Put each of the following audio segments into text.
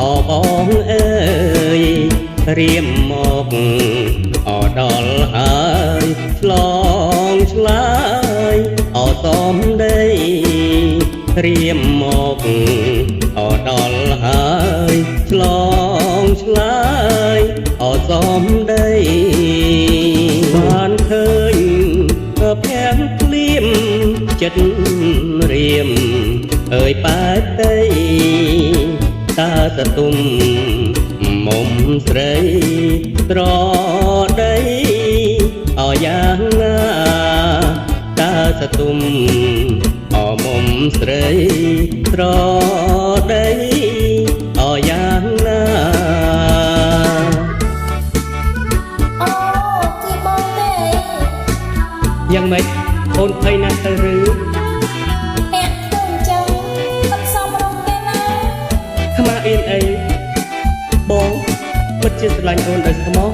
បងអើយរៀមមកអដល់ហើយឆ្លងឆ្លើយអសំដីរៀមមកអដល់ហើយឆ្លងឆ្លើយអសំដីបានឃើញក៏ភាំងភ្លៀមចិត្តរៀមអើយប៉ែតីតើសទុំមុំស្រីត្រដីអយ៉ាងណាតើសទុំអមុំស្រីត្រដីអយ៉ាងណាអូគឺបងទេយ៉ាងម៉េចអូនភ័យណាស់ទៅឬអ្នកធ្វើអញ្ចឹងមិនសមរម្យទេណាខ្មាស់អៀនអីបងពិតជាស្រឡាញ់អូនដោយស្មោះ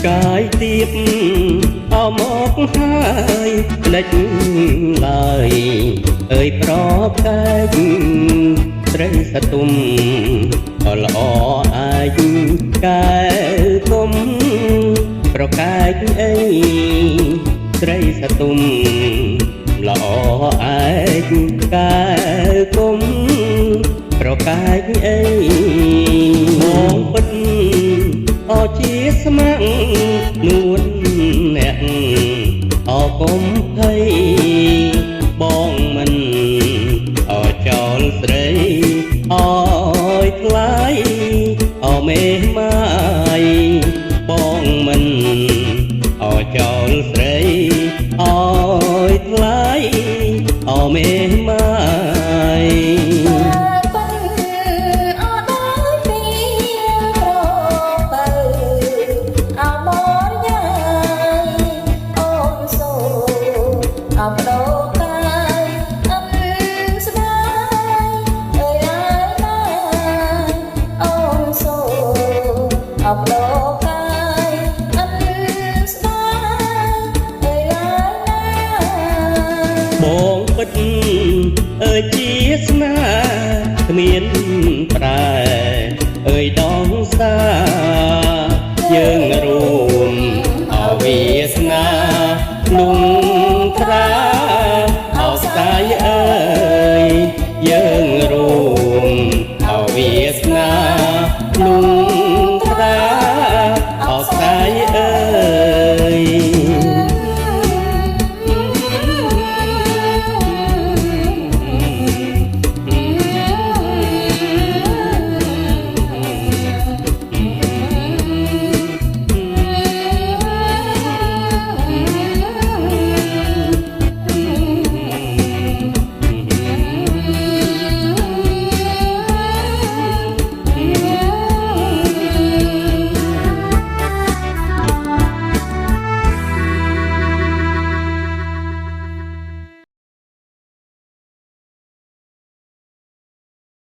កាយទៀបអមកហើយភ្លេចឡើយអើយប្រកែកត្រីសទុំក៏ល្អអាចកែគុំប្រកែកអីត្រីសទុំល្អអាចកែគុំប្រកែកអីមកពិតអជាស្មាក់នួនអ្នកអគុំភ័យបងមិនអចោលស្រីអើយថ្លៃអមេម៉ាយបងមិនអចោលស្រីអើយថ្លៃអមេម៉ាយបងពិតអើយជាស្នាគ្មានប្រែអើយដងសាយើងរួមអវាសនាលំត្រាអស្ចារ្យអើយយើងរួមអវាសនាលំ